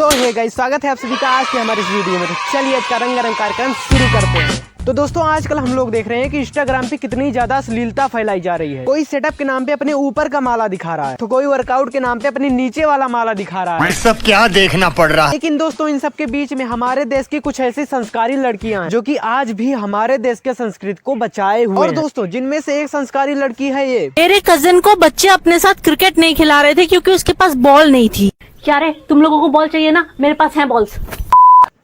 तो hey guys, स्वागत है आप सभी का आज के हमारे इस वीडियो में। तो चलिए आज का रंगारंग कार्यक्रम शुरू करते हैं। तो दोस्तों आजकल हम लोग देख रहे हैं कि इंस्टाग्राम पे कितनी ज्यादा अश्लीलता फैलाई जा रही है। कोई सेटअप के नाम पे अपने ऊपर का माला दिखा रहा है, तो कोई वर्कआउट के नाम पे अपने नीचे वाला माला दिखा रहा है। सब क्या देखना पड़ रहा है। लेकिन दोस्तों इन सब के बीच में हमारे देश की कुछ ऐसी संस्कारी लड़कियां हैं जो कि आज भी हमारे देश के संस्कृति को बचाए हुए और दोस्तों जिनमें से एक संस्कारी लड़की है ये। मेरे कजिन को बच्चे अपने साथ क्रिकेट नहीं खिला रहे थे क्योंकि उसके पास बॉल नहीं थी। क्या रे, तुम लोगों को बॉल चाहिए ना, मेरे पास है बॉल्स।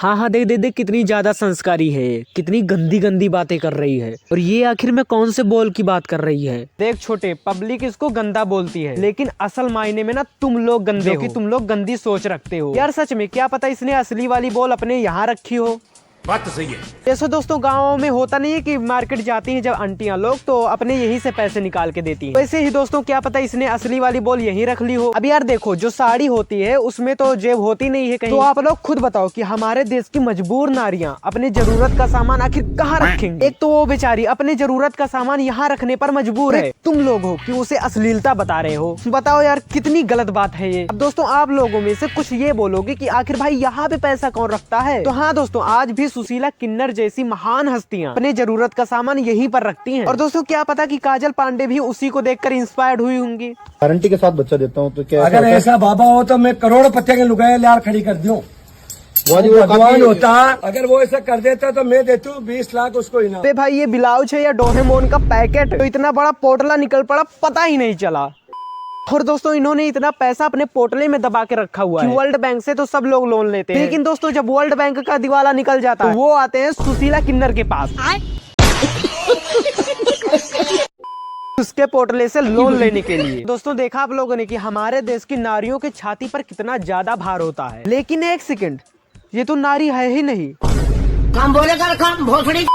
हाँ देख देख देख कितनी ज्यादा संस्कारी है, कितनी गंदी गंदी बातें कर रही है। और ये आखिर में कौन से बॉल की बात कर रही है। देख छोटे, पब्लिक इसको गंदा बोलती है, लेकिन असल मायने में ना तुम लोग गंदे हो, कि तुम लोग गंदी सोच रखते हो। यार सच में क्या पता इसने असली वाली बॉल अपने यहाँ रखी हो। बात तो सही है। जैसे दोस्तों गाँव में होता नहीं है कि मार्केट जाती हैं जब आंटियां लोग, तो अपने यहीं से पैसे निकाल के देती हैं। वैसे ही दोस्तों क्या पता इसने असली वाली बॉल यहीं रख ली हो। अब यार देखो, जो साड़ी होती है उसमें तो जेब होती नहीं है कहीं। तो आप लोग खुद बताओ कि हमारे देश की मजबूर नारियां अपने जरूरत का सामान आखिर कहाँ रखेंगे। एक तो वो बेचारी अपने जरूरत का सामान यहाँ रखने पर मजबूर है, तुम लोग हो कि उसे अश्लीलता बता रहे हो। बताओ यार कितनी गलत बात है ये। अब दोस्तों आप लोगों में से कुछ ये बोलोगे कि आखिर भाई यहाँ पे पैसा कौन रखता है। तो हाँ दोस्तों, आज भी सुशीला किन्नर जैसी महान हस्तियां अपने जरूरत का सामान यहीं पर रखती हैं। और दोस्तों क्या पता कि काजल पांडे भी उसी को देखकर इंस्पायर्ड हुई होंगी। गारंटी के साथ बच्चा देता हूँ तो क्या अगर ऐसा बाबा हो तो मैं करोड़ पत्ते के लुगाए लार खड़ी कर दूं। वो भगवान होता, अगर वो ऐसा कर देता तो मैं देता हूँ 20 लाख उसको इनाम। अबे भाई ये ब्लाउज है या डोरेमोन का पैकेट, तो इतना बड़ा पोटला निकल पड़ा पता ही नहीं चला। और दोस्तों इन्होंने इतना पैसा अपने पोटले में दबा के रखा हुआ है। वर्ल्ड बैंक से तो सब लोग लोन लेते हैं, लेकिन दोस्तों जब वर्ल्ड बैंक का दिवाला निकल जाता है तो वो आते हैं सुशीला किन्नर के पास उसके पोटले से लोन लेने के लिए। दोस्तों देखा आप लोगों ने कि हमारे देश की नारियों की छाती पर कितना ज्यादा भार होता है। लेकिन एक सेकंड, ये तो नारी है ही नहीं। काम बोलेगा काम भोसड़ी।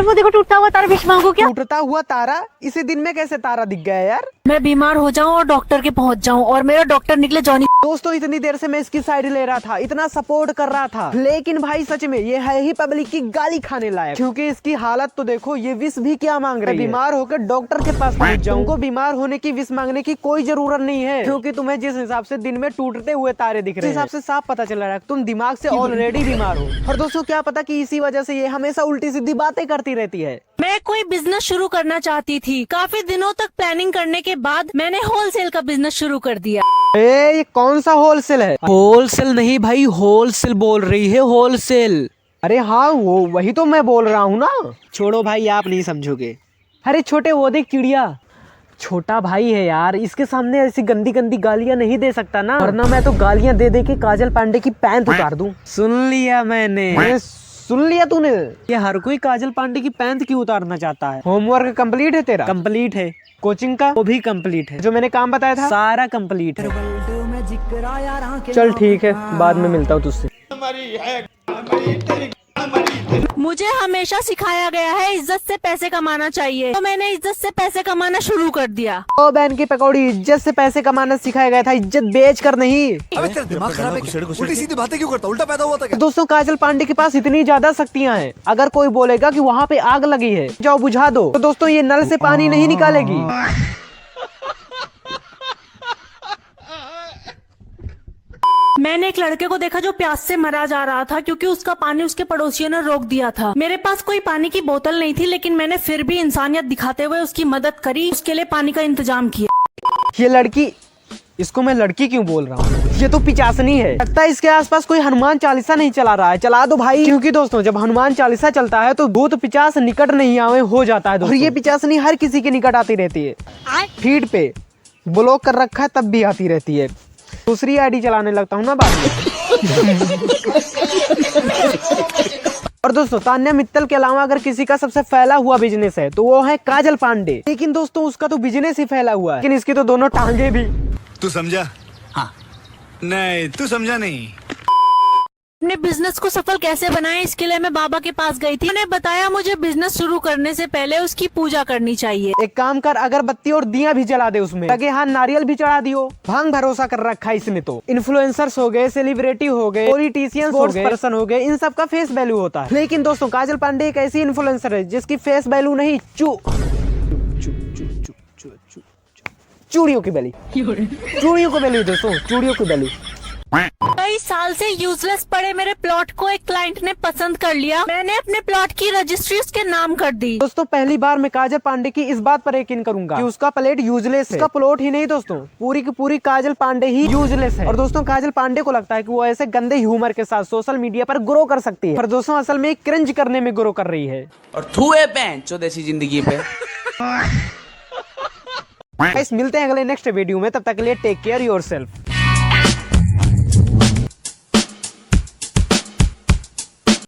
वो देखो टूटता हुआ तारा बीच मांगो क्या। टूटता हुआ तारा इसी दिन में कैसे तारा दिख गया यार। मैं बीमार हो जाऊं और डॉक्टर के पहुंच जाऊं और मेरा डॉक्टर निकले जॉनी। दोस्तों इतनी देर से मैं इसकी साइड ले रहा था, इतना सपोर्ट कर रहा था, लेकिन भाई सच में ये है ही पब्लिक की गाली खाने लायक। क्योंकि इसकी हालत तो देखो, ये विष भी क्या मांग रही है। बीमार होकर डॉक्टर के पास पहुंच जाऊं। तुमको बीमार होने की विष मांगने की कोई जरूरत नहीं है, क्योंकि तुम्हें जिस हिसाब से दिन में टूटते हुए तारे दिख रहे हैं, हिसाब से साफ पता चल रहा है तुम दिमाग से ऑलरेडी बीमार हो। और दोस्तों क्या पता कि इसी वजह से ये हमेशा उल्टी सीधी बातें करती रहती है। मैं कोई बिजनेस शुरू करना चाहती थी। काफी दिनों तक प्लानिंग करने के बाद मैंने होलसेल का बिजनेस शुरू कर दिया। ये कौन सा होलसेल है। होलसेल नहीं भाई, होलसेल बोल रही है, होलसेल। अरे हाँ वो वही तो मैं बोल रहा हूँ ना। छोड़ो भाई, आप नहीं समझोगे। अरे छोटे वो देख चिड़िया, छोटा भाई है यार, इसके सामने ऐसी गंदी गंदी गालियां नहीं दे सकता ना, वरना मैं तो गालियां दे दे के काजल पांडे की पैंट उतार दूं। सुन लिया मैंने। सुन लिया तूने। ये हर कोई काजल पांडे की पैंट क्यों उतारना चाहता है। होमवर्क कंप्लीट है तेरा? कंप्लीट है। कोचिंग का? वो भी कंप्लीट है। जो मैंने काम बताया था सारा कंप्लीट है। चल ठीक है, बाद में मिलता हूँ तुझसे। मुझे हमेशा सिखाया गया है इज्जत से पैसे कमाना चाहिए, तो मैंने इज्जत से पैसे कमाना शुरू कर दिया। ओ बहन की पकौड़ी, इज्जत से पैसे कमाना सिखाया गया था, इज्जत बेच कर नहीं। अबे तेरा दिमाग खराब है क्या? उल्टी सीधी बातें क्यों करता? उल्टा पैदा हुआ था क्या? दोस्तों काजल पांडे के पास इतनी ज्यादा शक्तियां हैं, अगर कोई बोलेगा कि वहाँ पे आग लगी है जाओ बुझा दो, तो दोस्तों ये नल से पानी नहीं निकालेगी। मैंने एक लड़के को देखा जो प्यास से मरा जा रहा था क्योंकि उसका पानी उसके पड़ोसियों ने रोक दिया था। मेरे पास कोई पानी की बोतल नहीं थी, लेकिन मैंने फिर भी इंसानियत दिखाते हुए उसकी मदद करी, उसके लिए पानी का इंतजाम किया। ये लड़की, इसको मैं लड़की क्यों बोल रहा हूँ, ये तो पिचासनी है। लगता है इसके आसपास कोई हनुमान चालीसा नहीं चला रहा है। चला दो भाई, क्योंकि दोस्तों जब हनुमान चालीसा चलता है तो भूत पिचास निकट नहीं आवे हो जाता है। और ये पिचासनी हर किसी के निकट आती रहती है। फीड पे ब्लॉक कर रखा है तब भी आती रहती है। दूसरी आईडी चलाने लगता हूँ ना बाद में। और दोस्तों तान्या मित्तल के अलावा अगर किसी का सबसे फैला हुआ बिजनेस है तो वो है काजल पांडे। लेकिन दोस्तों उसका तो बिजनेस ही फैला हुआ है, लेकिन इसकी तो दोनों टांगे भी। तू समझा? हाँ। नहीं तू समझा नहीं। अपने बिजनेस को सफल कैसे बनाएं, इसके लिए मैं बाबा के पास गई थी। उन्होंने बताया मुझे बिजनेस शुरू करने से पहले उसकी पूजा करनी चाहिए। एक काम कर, अगरबत्ती और दिया भी जला दे उसमें, लगे हाथ नारियल भी चढ़ा दियो। भांग भरोसा कर रखा है इसने तो। इन्फ्लुएंसर्स हो गए, सेलिब्रिटी हो गए, पॉलिटिशियंस हो गए, पर्सन हो गए, इन सब का फेस वैल्यू होता है। लेकिन दोस्तों काजल पांडे एक ऐसी इन्फ्लुएंसर है जिसकी फेस वैल्यू नहीं, चूड़ियों की वैल्यू। चूड़ियों की वैल्यू दोस्तों, चूड़ियों की वैल्यू। कई साल से यूजलेस पड़े मेरे प्लॉट को एक क्लाइंट ने पसंद कर लिया। मैंने अपने प्लॉट की रजिस्ट्री उसके नाम कर दी। दोस्तों पहली बार मैं काजल पांडे की इस बात पर यकीन करूंगा कि उसका प्लेट यूजलेस है। उसका प्लॉट ही नहीं दोस्तों, पूरी की पूरी काजल पांडे ही यूजलेस है। और दोस्तों काजल पांडे को लगता है कि वो ऐसे गंदे ह्यूमर के साथ सोशल मीडिया पर ग्रो कर सकती है, पर दोस्तों असल में क्रिंज करने में ग्रो कर रही है। और थूए पैंचो देसी जिंदगी पे। गाइस मिलते हैं अगले नेक्स्ट वीडियो में, तब तक के लिए टेक केयर योरसेल्फ।